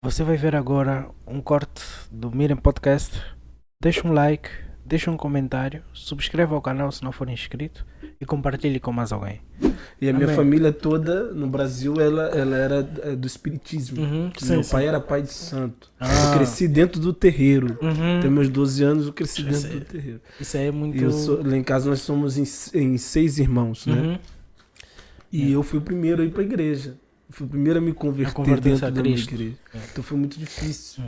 Você vai ver agora um corte do Miren Podcast. Deixa um like, deixa um comentário, subscreva ao canal se não for inscrito e compartilhe com mais alguém. E a minha Amém. família toda no Brasil, ela era do espiritismo. Meu pai era pai de santo. Eu cresci dentro do terreiro. Até meus 12 anos eu cresci dentro do terreiro. Isso aí é muito... Lá em casa nós somos em 6 irmãos, né? E eu fui o primeiro a ir para a igreja. Fui o primeiro a me converter dentro da minha igreja. Então foi muito difícil.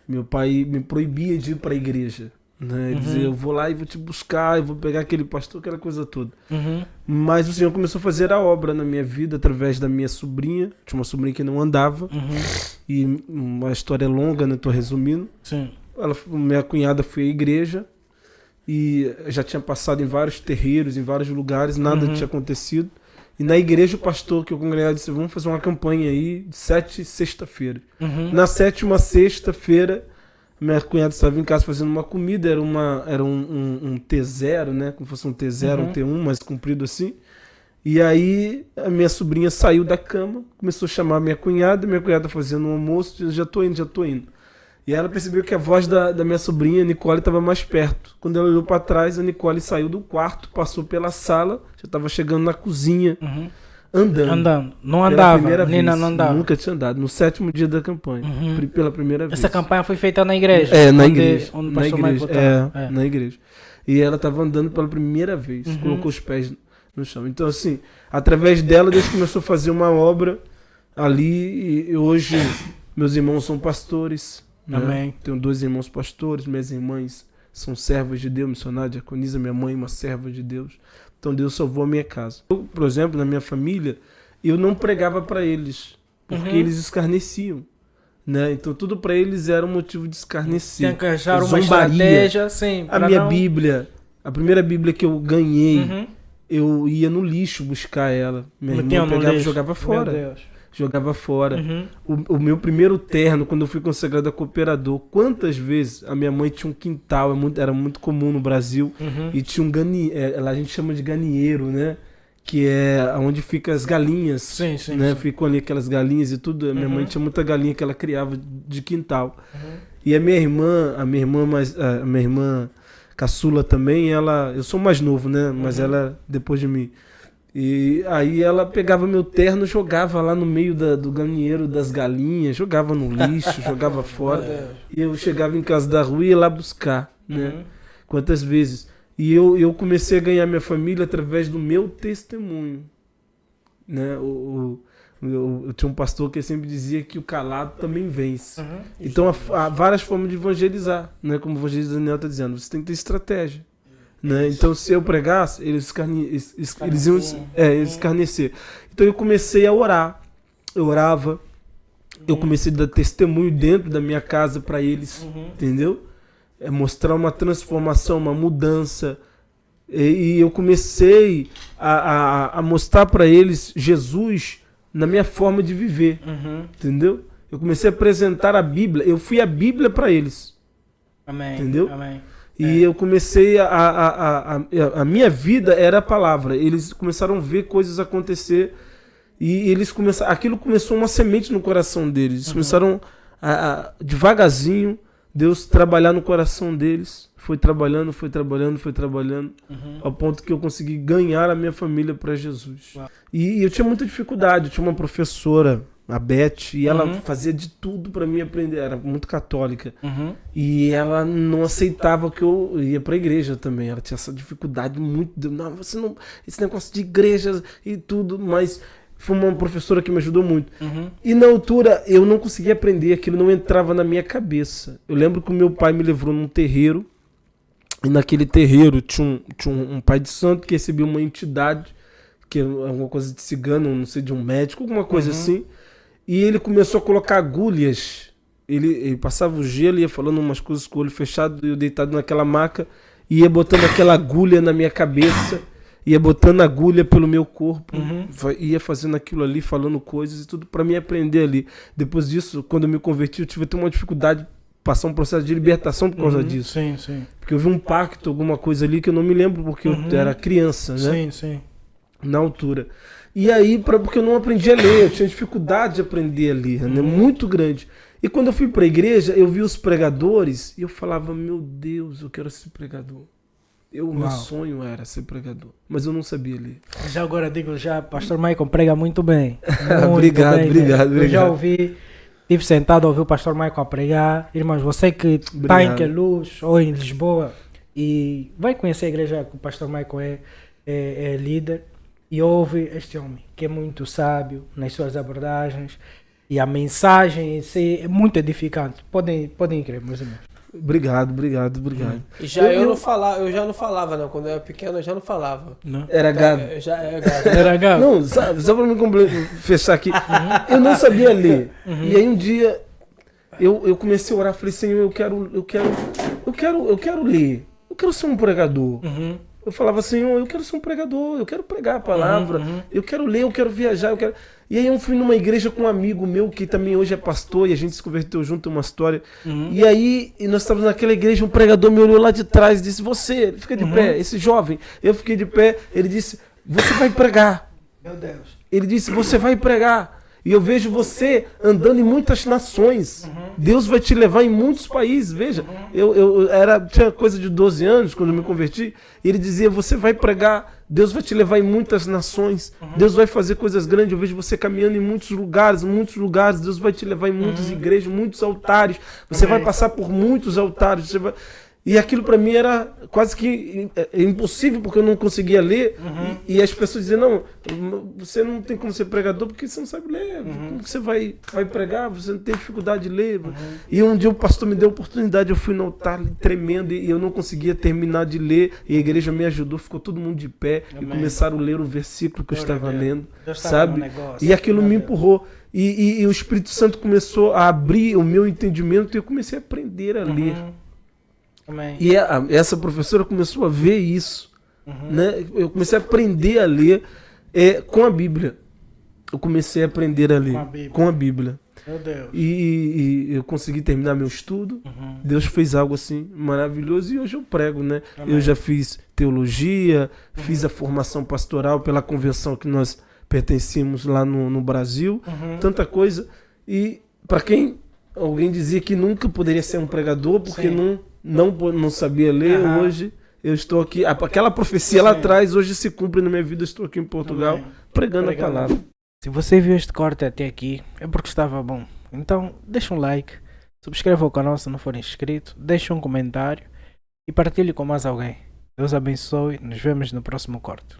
Meu pai me proibia de ir para a igreja. Né? Dizia, eu vou lá e vou te buscar, eu vou pegar aquele pastor, aquela coisa toda. Mas o Senhor começou a fazer a obra na minha vida através da minha sobrinha. Tinha uma sobrinha que não andava. E uma história longa, né? Tô resumindo. Sim. Minha cunhada foi à igreja e já tinha passado em vários terreiros, em vários lugares, nada tinha acontecido. E na igreja o pastor que eu congregava disse, vamos fazer uma campanha aí de 7 sexta-feira. Na 7ª sexta-feira, minha cunhada estava em casa fazendo uma comida, era um T0, né? Como fosse um T0, um T1, mais comprido assim. E aí a minha sobrinha saiu da cama, começou a chamar minha cunhada fazendo um almoço, disse, já tô indo. E ela percebeu que a voz da minha sobrinha, Nicole, estava mais perto. Quando ela olhou para trás, a Nicole saiu do quarto, passou pela sala, já estava chegando na cozinha, andando. Não andava, menina não andava. Nunca tinha andado, no 7º dia da campanha, pela primeira vez. Essa campanha foi feita na igreja? Na igreja. Onde o na pastor igreja, Michael na igreja. E ela estava andando pela primeira vez, colocou os pés no chão. Então assim, através dela, Deus começou a fazer uma obra ali, e hoje meus irmãos são pastores. Né? Amém. Tenho 2 irmãos pastores, minhas irmãs são servas de Deus, missionária, diaconisa, minha mãe uma serva de Deus. Então Deus salvou a minha casa. Eu, por exemplo, na minha família, eu não pregava para eles, porque eles escarneciam. Né? Então tudo para eles era um motivo de escarnecer. Tem que achar uma estratégia, sim. A minha Bíblia, a primeira Bíblia que eu ganhei, eu ia no lixo buscar ela. Minha irmã pegava e jogava fora. Meu Deus. Jogava fora. O meu primeiro terno, quando eu fui consagrado a cooperador, quantas vezes a minha mãe tinha um quintal, era muito comum no Brasil, e tinha um lá a gente chama de galinheiro, né? Que é onde ficam as galinhas. Sim. Ficam ali aquelas galinhas e tudo. A minha mãe tinha muita galinha que ela criava de quintal. E a minha irmã caçula também, eu sou mais novo, né? Mas ela depois de mim. E aí ela pegava meu terno, jogava lá no meio do galinheiro das galinhas, jogava no lixo, jogava fora. E eu chegava em casa da rua e ia lá buscar, né? Quantas vezes. E eu comecei a ganhar minha família através do meu testemunho. Né? Eu tinha um pastor que sempre dizia que o calado também vence. Então há várias formas de evangelizar, né? Como o evangelista Daniel está dizendo, você tem que ter estratégia. Né? Então, se eu pregasse, eles iam escarnecer. Então, eu comecei a orar. Eu orava. Eu comecei a dar testemunho dentro da minha casa para eles. Entendeu? Mostrar uma transformação, uma mudança. E eu comecei a mostrar para eles Jesus na minha forma de viver. Entendeu? Eu comecei a apresentar a Bíblia. Eu fui a Bíblia para eles. Amém. Entendeu? Amém. E eu comecei a minha vida era a palavra. Eles começaram a ver coisas acontecer e aquilo começou uma semente no coração deles. Eles começaram devagarzinho Deus trabalhar no coração deles. Foi trabalhando, ao ponto que eu consegui ganhar a minha família para Jesus. E eu tinha muita dificuldade. Eu tinha uma professora, a Beth, e ela fazia de tudo para mim aprender. Era muito católica. E ela não aceitava que eu ia para a igreja também. Ela tinha essa dificuldade muito. Não, você não. Esse negócio de igreja e tudo, mas foi uma professora que me ajudou muito. E na altura eu não conseguia aprender, aquilo não entrava na minha cabeça. Eu lembro que o meu pai me levou num terreiro. E naquele terreiro tinha um pai de santo que recebia uma entidade, que é alguma coisa de cigano, não sei, de um médico, alguma coisa assim. E ele começou a colocar agulhas. Ele passava o gelo, ia falando umas coisas com o olho fechado, eu deitado naquela maca, ia botando aquela agulha na minha cabeça, ia botando agulha pelo meu corpo, ia fazendo aquilo ali, falando coisas e tudo para me aprender ali. Depois disso, quando eu me converti, eu tive até uma dificuldade, passar um processo de libertação por causa disso. Sim. Porque houve um pacto, alguma coisa ali que eu não me lembro, porque eu era criança, né? Sim. Na altura. E aí, porque eu não aprendi a ler, eu tinha dificuldade de aprender a ler, né? Muito grande. E quando eu fui para a igreja, eu vi os pregadores e eu falava, meu Deus, eu quero ser pregador. Meu sonho era ser pregador, mas eu não sabia ler. Já agora digo, pastor Michael prega muito bem. Obrigado. Eu já ouvi, estive sentado a ouvir o pastor Michael a pregar. Irmãos, você que está em Queluz ou em Lisboa e vai conhecer a igreja que o pastor Michael é líder e ouve este homem, que é muito sábio nas suas abordagens e a mensagem em si é muito edificante. Podem crer, meus irmãos. Obrigado. E eu já não falava, não. Quando eu era pequeno, eu já não falava. Não. Era gado. Era gado. Não, só para me fechar aqui. Eu não sabia ler. E aí um dia eu comecei a orar, falei, Senhor, eu quero ler. Eu quero ser um pregador. Eu falava, Senhor, eu quero ser um pregador, eu quero pregar a palavra, eu quero ler, eu quero viajar, E aí eu fui numa igreja com um amigo meu que também hoje é pastor e a gente se converteu junto, uma história. E aí nós estávamos naquela igreja, um pregador me olhou lá de trás e disse, você, fica de pé, esse jovem. Eu fiquei de pé, ele disse, você vai pregar. Meu Deus. Ele disse, você vai pregar. E eu vejo você andando em muitas nações. Deus vai te levar em muitos países. Veja, eu tinha coisa de 12 anos quando eu me converti. E ele dizia, você vai pregar, Deus vai te levar em muitas nações. Deus vai fazer coisas grandes. Eu vejo você caminhando em muitos lugares. Deus vai te levar em muitas igrejas, muitos altares. Você vai passar por muitos altares. E aquilo para mim era quase que impossível, porque eu não conseguia ler. E as pessoas diziam, não, você não tem como ser pregador porque você não sabe ler. Como que você vai pregar? Você não tem dificuldade de ler. E um dia o pastor me deu a oportunidade, eu fui no altar tremendo e eu não conseguia terminar de ler. E a igreja me ajudou, ficou todo mundo de pé. E começaram a ler o versículo que eu estava lendo. Sabe? E aquilo me empurrou. E o Espírito Santo começou a abrir o meu entendimento e eu comecei a aprender a ler. Amém. E essa professora começou a ver isso. Né? Eu comecei a aprender a ler com a Bíblia. Eu comecei a aprender a ler com a Bíblia. Meu Deus. E eu consegui terminar meu estudo. Deus fez algo assim maravilhoso e hoje eu prego, né? Eu já fiz teologia, fiz a formação pastoral pela convenção que nós pertencíamos lá no Brasil. Tanta coisa. E para quem alguém dizia que nunca poderia ser um pregador porque não sabia ler, hoje eu estou aqui. Aquela profecia lá atrás hoje se cumpre na minha vida. Eu estou aqui em Portugal pregando a palavra. Se você viu este corte até aqui, é porque estava bom. Então, deixa um like, subscreva o canal se não for inscrito, deixa um comentário e partilhe com mais alguém. Deus abençoe, nos vemos no próximo corte.